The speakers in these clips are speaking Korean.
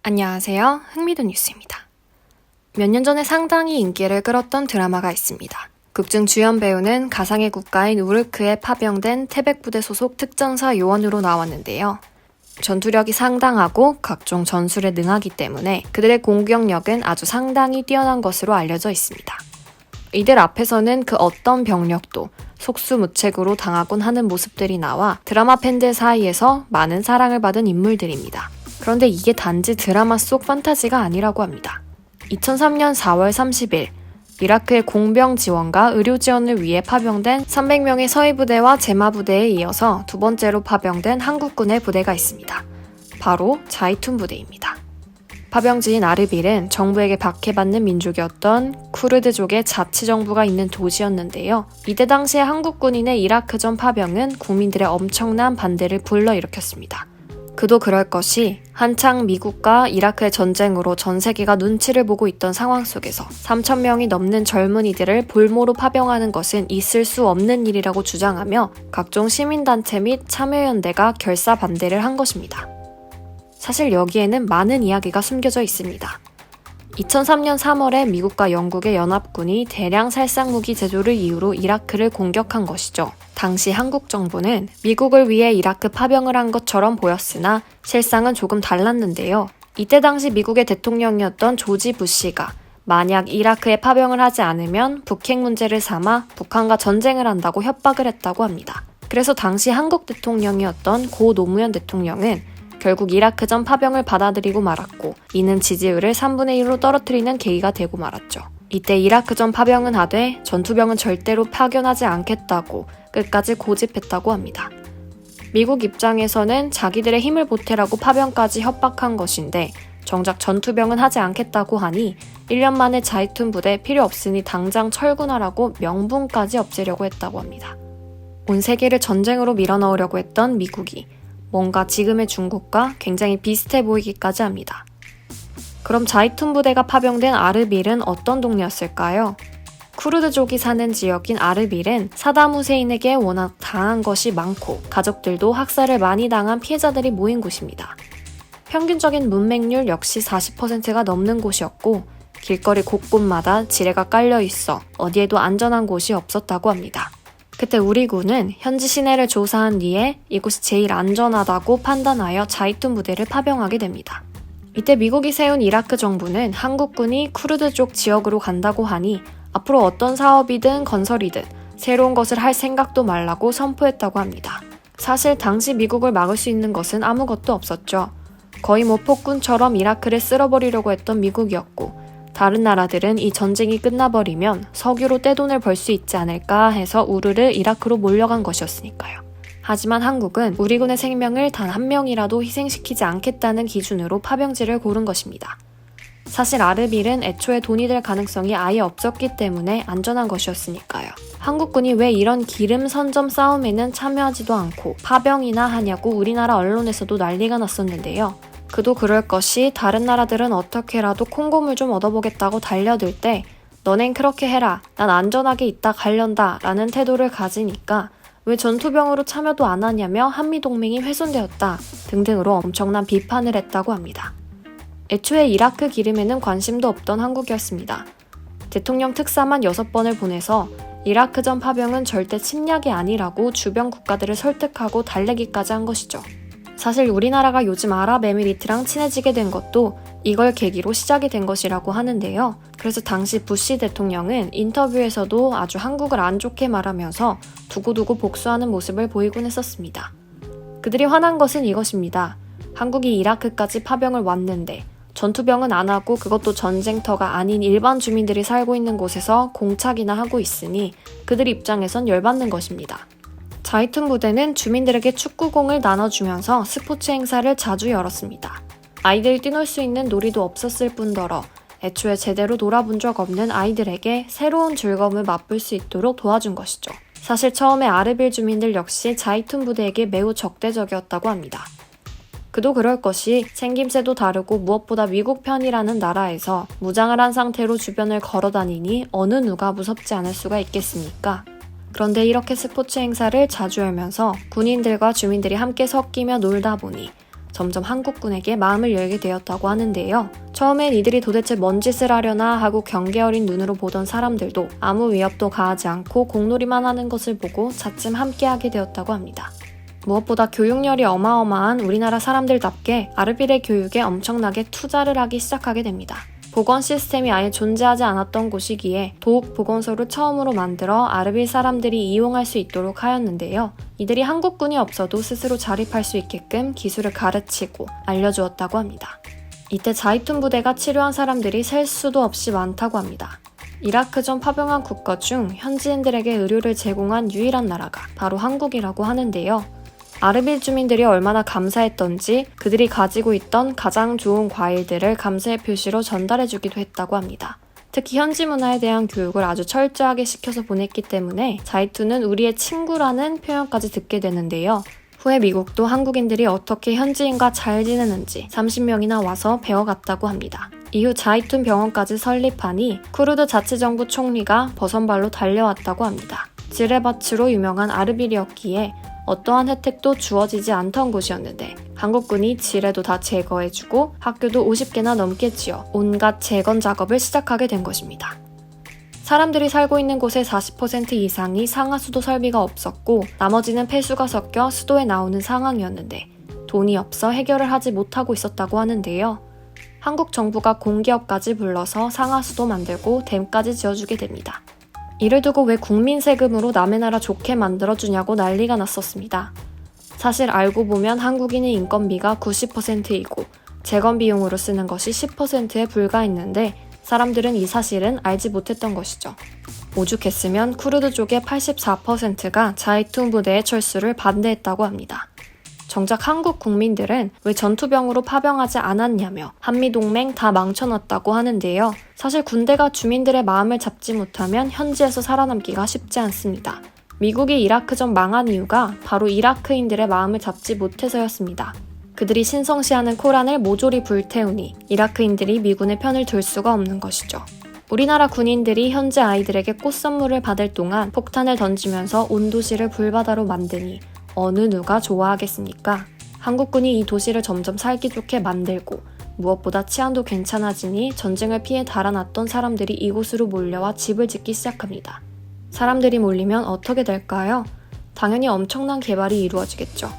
안녕하세요. 흥미도 뉴스입니다. 몇 년 전에 상당히 인기를 끌었던 드라마가 있습니다. 극중 주연 배우는 가상의 국가인 우르크에 파병된 태백부대 소속 특전사 요원으로 나왔는데요. 전투력이 상당하고 각종 전술에 능하기 때문에 그들의 공격력은 아주 상당히 뛰어난 것으로 알려져 있습니다. 이들 앞에서는 그 어떤 병력도 속수무책으로 당하곤 하는 모습들이 나와 드라마 팬들 사이에서 많은 사랑을 받은 인물들입니다. 그런데 이게 단지 드라마 속 판타지가 아니라고 합니다. 2003년 4월 30일 이라크의 공병 지원과 의료 지원을 위해 파병된 300명의 서해 부대와 제마 부대에 이어서 두 번째로 파병된 한국군의 부대가 있습니다. 바로 자이툰 부대입니다. 파병지인 아르빌은 정부에게 박해받는 민족이었던 쿠르드족의 자치정부가 있는 도시였는데요. 이때 당시에 한국 군인의 이라크전 파병은 국민들의 엄청난 반대를 불러일으켰습니다. 그도 그럴 것이 한창 미국과 이라크의 전쟁으로 전 세계가 눈치를 보고 있던 상황 속에서 3,000명이 넘는 젊은이들을 볼모로 파병하는 것은 있을 수 없는 일이라고 주장하며 각종 시민단체 및 참여연대가 결사 반대를 한 것입니다. 사실 여기에는 많은 이야기가 숨겨져 있습니다. 2003년 3월에 미국과 영국의 연합군이 대량 살상무기 제조를 이유로 이라크를 공격한 것이죠. 당시 한국 정부는 미국을 위해 이라크 파병을 한 것처럼 보였으나 실상은 조금 달랐는데요. 이때 당시 미국의 대통령이었던 조지 부시가 만약 이라크에 파병을 하지 않으면 북핵 문제를 삼아 북한과 전쟁을 한다고 협박을 했다고 합니다. 그래서 당시 한국 대통령이었던 고 노무현 대통령은 결국 이라크전 파병을 받아들이고 말았고 이는 지지율을 3분의 1로 떨어뜨리는 계기가 되고 말았죠. 이때 이라크전 파병은 하되 전투병은 절대로 파견하지 않겠다고 끝까지 고집했다고 합니다. 미국 입장에서는 자기들의 힘을 보태라고 파병까지 협박한 것인데 정작 전투병은 하지 않겠다고 하니 1년 만에 자이툰 부대 필요 없으니 당장 철군하라고 명분까지 엎지려고 했다고 합니다. 온 세계를 전쟁으로 밀어넣으려고 했던 미국이 뭔가 지금의 중국과 굉장히 비슷해 보이기까지 합니다. 그럼 자이툰 부대가 파병된 아르빌은 어떤 동네였을까요? 쿠르드족이 사는 지역인 아르빌은 사담 후세인에게 워낙 당한 것이 많고 가족들도 학살을 많이 당한 피해자들이 모인 곳입니다. 평균적인 문맹률 역시 40%가 넘는 곳이었고 길거리 곳곳마다 지뢰가 깔려 있어 어디에도 안전한 곳이 없었다고 합니다. 그때 우리 군은 현지 시내를 조사한 뒤에 이곳이 제일 안전하다고 판단하여 자이툰 부대를 파병하게 됩니다. 이때 미국이 세운 이라크 정부는 한국군이 쿠르드족 지역으로 간다고 하니 앞으로 어떤 사업이든 건설이든 새로운 것을 할 생각도 말라고 선포했다고 합니다. 사실 당시 미국을 막을 수 있는 것은 아무것도 없었죠. 거의 폭군처럼 이라크를 쓸어버리려고 했던 미국이었고 다른 나라들은 이 전쟁이 끝나버리면 석유로 떼돈을 벌 수 있지 않을까 해서 우르르 이라크로 몰려간 것이었으니까요. 하지만 한국은 우리 군의 생명을 단 한 명이라도 희생시키지 않겠다는 기준으로 파병지를 고른 것입니다. 사실 아르빌은 애초에 돈이 될 가능성이 아예 없었기 때문에 안전한 것이었으니까요. 한국군이 왜 이런 기름 선점 싸움에는 참여하지도 않고 파병이나 하냐고 우리나라 언론에서도 난리가 났었는데요. 그도 그럴 것이 다른 나라들은 어떻게라도 콩고물 좀 얻어보겠다고 달려들 때 너넨 그렇게 해라, 난 안전하게 있다 갈련다 라는 태도를 가지니까 왜 전투병으로 참여도 안 하냐며 한미동맹이 훼손되었다 등등으로 엄청난 비판을 했다고 합니다. 애초에 이라크 기름에는 관심도 없던 한국이었습니다. 대통령 특사만 6번을 보내서 이라크전 파병은 절대 침략이 아니라고 주변 국가들을 설득하고 달래기까지 한 것이죠. 사실 우리나라가 요즘 아랍에미리트랑 친해지게 된 것도 이걸 계기로 시작이 된 것이라고 하는데요. 그래서 당시 부시 대통령은 인터뷰에서도 아주 한국을 안 좋게 말하면서 두고두고 복수하는 모습을 보이곤 했었습니다. 그들이 화난 것은 이것입니다. 한국이 이라크까지 파병을 왔는데 전투병은 안 하고 그것도 전쟁터가 아닌 일반 주민들이 살고 있는 곳에서 공착이나 하고 있으니 그들 입장에선 열받는 것입니다. 자이툰 부대는 주민들에게 축구공을 나눠주면서 스포츠 행사를 자주 열었습니다. 아이들이 뛰놀 수 있는 놀이도 없었을 뿐더러 애초에 제대로 놀아본 적 없는 아이들에게 새로운 즐거움을 맛볼 수 있도록 도와준 것이죠. 사실 처음에 아르빌 주민들 역시 자이툰 부대에게 매우 적대적이었다고 합니다. 그도 그럴 것이 생김새도 다르고 무엇보다 미국 편이라는 나라에서 무장을 한 상태로 주변을 걸어다니니 어느 누가 무섭지 않을 수가 있겠습니까? 그런데 이렇게 스포츠 행사를 자주 열면서 군인들과 주민들이 함께 섞이며 놀다 보니 점점 한국군에게 마음을 열게 되었다고 하는데요. 처음엔 이들이 도대체 뭔 짓을 하려나 하고 경계 어린 눈으로 보던 사람들도 아무 위협도 가하지 않고 공놀이만 하는 것을 보고 차츰 함께하게 되었다고 합니다. 무엇보다 교육열이 어마어마한 우리나라 사람들답게 아르빌의 교육에 엄청나게 투자를 하기 시작하게 됩니다. 보건 시스템이 아예 존재하지 않았던 곳이기에 도읍 보건소를 처음으로 만들어 아르빌 사람들이 이용할 수 있도록 하였는데요. 이들이 한국군이 없어도 스스로 자립할 수 있게끔 기술을 가르치고 알려주었다고 합니다. 이때 자이툰 부대가 치료한 사람들이 셀 수도 없이 많다고 합니다. 이라크전 파병한 국가 중 현지인들에게 의료를 제공한 유일한 나라가 바로 한국이라고 하는데요. 아르빌 주민들이 얼마나 감사했던지 그들이 가지고 있던 가장 좋은 과일들을 감사의 표시로 전달해주기도 했다고 합니다. 특히 현지 문화에 대한 교육을 아주 철저하게 시켜서 보냈기 때문에 자이툰은 우리의 친구라는 표현까지 듣게 되는데요. 후에 미국도 한국인들이 어떻게 현지인과 잘 지내는지 30명이나 와서 배워갔다고 합니다. 이후 자이툰 병원까지 설립하니 쿠르드 자치정부 총리가 버선발로 달려왔다고 합니다. 지레바츠로 유명한 아르빌이었기에 어떠한 혜택도 주어지지 않던 곳이었는데 한국군이 지뢰도 다 제거해주고 학교도 50개나 넘게 지어 온갖 재건 작업을 시작하게 된 것입니다. 사람들이 살고 있는 곳의 40% 이상이 상하수도 설비가 없었고 나머지는 폐수가 섞여 수도에 나오는 상황이었는데 돈이 없어 해결을 하지 못하고 있었다고 하는데요. 한국 정부가 공기업까지 불러서 상하수도 만들고 댐까지 지어주게 됩니다. 이를 두고 왜 국민 세금으로 남의 나라 좋게 만들어주냐고 난리가 났었습니다. 사실 알고 보면 한국인의 인건비가 90%이고 재건 비용으로 쓰는 것이 10%에 불과했는데 사람들은 이 사실은 알지 못했던 것이죠. 오죽했으면 쿠르드족의 84%가 자이툰 부대의 철수를 반대했다고 합니다. 정작 한국 국민들은 왜 전투병으로 파병하지 않았냐며 한미동맹 다 망쳐놨다고 하는데요. 사실 군대가 주민들의 마음을 잡지 못하면 현지에서 살아남기가 쉽지 않습니다. 미국이 이라크전 망한 이유가 바로 이라크인들의 마음을 잡지 못해서였습니다. 그들이 신성시하는 코란을 모조리 불태우니 이라크인들이 미군의 편을 들 수가 없는 것이죠. 우리나라 군인들이 현지 아이들에게 꽃선물을 받을 동안 폭탄을 던지면서 온 도시를 불바다로 만드니 어느 누가 좋아하겠습니까? 한국군이 이 도시를 점점 살기 좋게 만들고 무엇보다 치안도 괜찮아지니 전쟁을 피해 달아났던 사람들이 이곳으로 몰려와 집을 짓기 시작합니다. 사람들이 몰리면 어떻게 될까요? 당연히 엄청난 개발이 이루어지겠죠.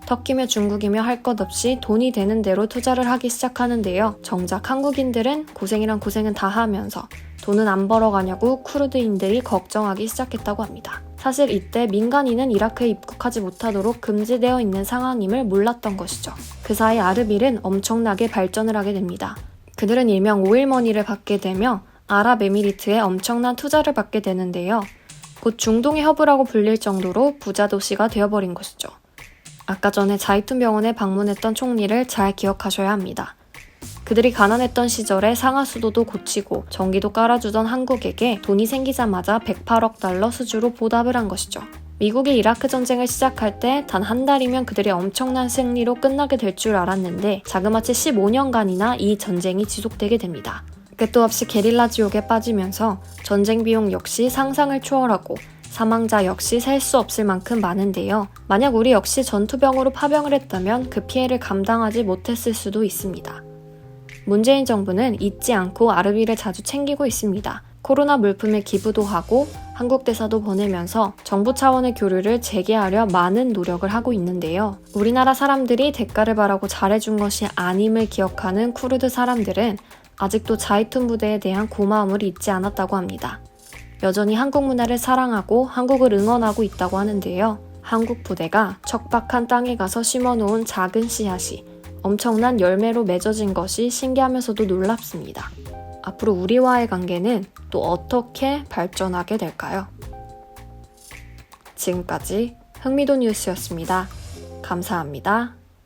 터키며 중국이며 할 것 없이 돈이 되는 대로 투자를 하기 시작하는데요. 정작 한국인들은 고생이란 고생은 다 하면서 돈은 안 벌어가냐고 쿠르드인들이 걱정하기 시작했다고 합니다. 사실 이때 민간인은 이라크에 입국하지 못하도록 금지되어 있는 상황임을 몰랐던 것이죠. 그 사이 아르빌은 엄청나게 발전을 하게 됩니다. 그들은 일명 오일머니를 받게 되며 아랍에미리트에 엄청난 투자를 받게 되는데요. 곧 중동의 허브라고 불릴 정도로 부자 도시가 되어버린 것이죠. 아까 전에 자이툰 병원에 방문했던 총리를 잘 기억하셔야 합니다. 그들이 가난했던 시절에 상하수도도 고치고 전기도 깔아주던 한국에게 돈이 생기자마자 108억 달러 수주로 보답을 한 것이죠. 미국이 이라크 전쟁을 시작할 때 단 한 달이면 그들의 엄청난 승리로 끝나게 될 줄 알았는데 자그마치 15년간이나 이 전쟁이 지속되게 됩니다. 끝도 없이 게릴라 지옥에 빠지면서 전쟁 비용 역시 상상을 초월하고 사망자 역시 셀 수 없을 만큼 많은데요. 만약 우리 역시 전투병으로 파병을 했다면 그 피해를 감당하지 못했을 수도 있습니다. 문재인 정부는 잊지 않고 아르빌을 자주 챙기고 있습니다. 코로나 물품을 기부도 하고 한국 대사도 보내면서 정부 차원의 교류를 재개하려 많은 노력을 하고 있는데요. 우리나라 사람들이 대가를 바라고 잘해준 것이 아님을 기억하는 쿠르드 사람들은 아직도 자이툰 부대에 대한 고마움을 잊지 않았다고 합니다. 여전히 한국 문화를 사랑하고 한국을 응원하고 있다고 하는데요. 한국 부대가 척박한 땅에 가서 심어놓은 작은 씨앗이 엄청난 열매로 맺어진 것이 신기하면서도 놀랍습니다. 앞으로 우리와의 관계는 또 어떻게 발전하게 될까요? 지금까지 흥미도 뉴스였습니다. 감사합니다.